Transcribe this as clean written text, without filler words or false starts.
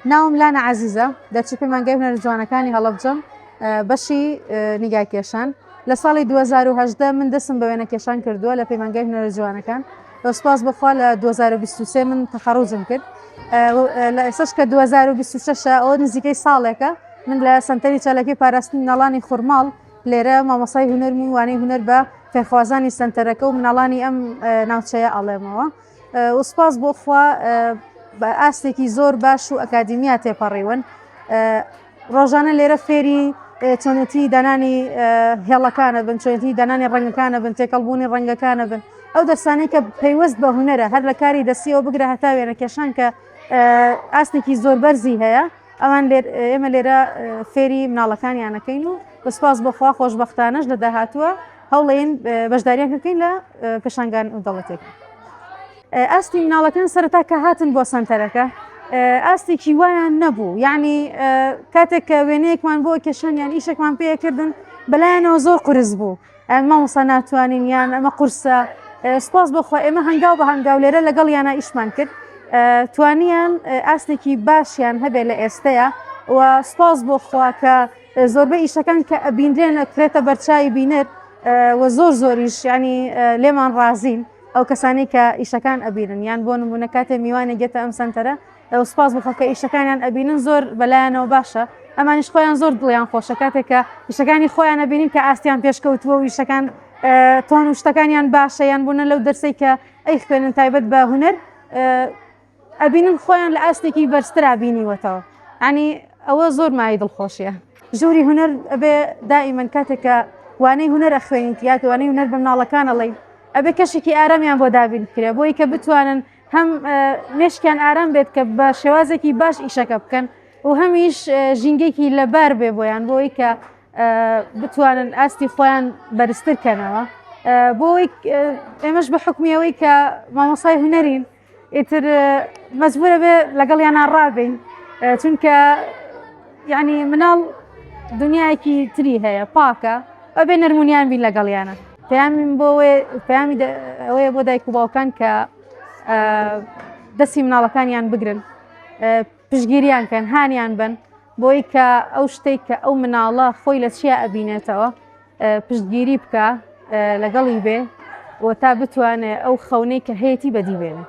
ناوم لانا عزیزە دەچی پێمان گەی هونەرە جوانەکانی هەڵەبجەم بەشی نیگای کێشان لە ساڵی 2018 من دەستم بە وێنە کێشان کردووە لە پەیمانگای هونەرە جوانەکان سپاس بخوا لە 2023 من تەخەڕوجم کرد لە ئێستاش کە 2026 ئەوە نزیکەی ساڵێکە من لە سەنتەری چالەکی پاراستنی مناڵانی خوڕماڵ لێرە مامۆسای هونەر و وانەی هونەر بە فێرخوازانی سنتەرەکە و مناڵانی ئەم ناوچەیە ئەڵێمەوە و سپاس بۆ خوا بە ئاستێکی زۆر باش و ئەکادیمیا تێپەڕیون ڕۆژانە لێرە فێری چۆنێتی دانانی هێڵەکانە بن چۆنێتی دانانی ڕەنگەکانە بن تێکەڵبوونی ڕەنگەکانە بن ئەو دەرسانەی کە پەیوەست بە هونەرە هەر لە کاری دەستیەوە بگرە هەتا وێنە کێشان کە ئاستێکی زۆر بەرزی هەیە ئەوان ئێمە لێرە فێری مناڵەکانیانەکەین و بەسپاس بەخوا خۆشبەختانەش لە داهاتووە هەوڵێن بەشداریان بکەین لە پێشانگان و دەوڵەتێک ئاستی مناڵەکان سەرەتا کە هاتن بۆ سەنتەرەکە ئاستێکی وایان نەبوو یعنی کاتێک کە وێنەیەکمان بۆ کێشانیان ئیشێکمان پێکردن بەلایەنەوە زۆر قورس بوو مامۆستا ناتوانین یان ئەمە قورسە سپاس بۆخوا ئێمە هەنگاو بە هەنگاو لێرە لەگەڵ یانە ئیشمان کرد توانیان ئاستێکی باشیان هەبێت لە ئێستەیە و سپاس بۆخوا کە زۆربەی ئیشەکان کە ئەبیندرێن کرێتە بەرچاوی بینەر و زۆر زۆریش ینی لێمان ڕازین ئەو کەسانی کە ئیشەکان ئەبینن یان بۆ نمونە کاتێ میوانە گێتە ئەم سنتەرە سپاس بخۆ کە ئیشەکانیان ئەبینن زۆر بەلایەنەوە باشە ئەمانیش خۆیان زۆر دڵیان خۆشە کاتێک کە ئیشەکانی خۆیان ئەبینین کە ئاستیان پێشکەوتووە و ئیشەکان تۆن و شتەکانیان باشە یان بوونە لەو دەرسەی کە ئەی خوێنن تایبەت بە هونەر ئەبینن خۆیان لە ئاستێکی بەرزترا بینیوەتەوە ینی ئەوە زۆر مای دڵخۆشیە ژووری هونەر ئەبێ دائیمەن کاتێک کە وانەی هونەر ئەخوێنیت یات وانەی هونەر بە مناڵەکان ئەڵێ ئەبێ کەشێکی ئارامیان بۆ دابین بکرێ بۆی کە بتوانن هەم مێشکیان ئارام بێت کە بە شێوازێکی باش ئیشەکە بکەن و هەمیش ژینگێکی لەبار بێ بۆیان بۆی کە بتوانن ئاستی خۆیان بەرزترکەنەوە بۆی ئێمەش بە حکمیەوەی کە مامۆسای هونەرین ئیتر مەجبورە بێ لەگەڵیان ڕابین چونکە یعنی مناڵ دنیایەکی تری هەیە پاکە ئەبێ نەرمونیان بین لەگەڵیانە پەیامی ئەوەیە بۆ دایک و باوکان کە دەستی مناڵەکانیان بگرن پشگیریان کەن هانیان بن بۆی کە ئەو شتێک کە ئەو مناڵە خۆی لە چیا ئەبینێتەوە پشتگیری بکە لەگەڵی بێ و تا بتوانێت ئەو خەونەی کە هەیەی بەدیبێنێ.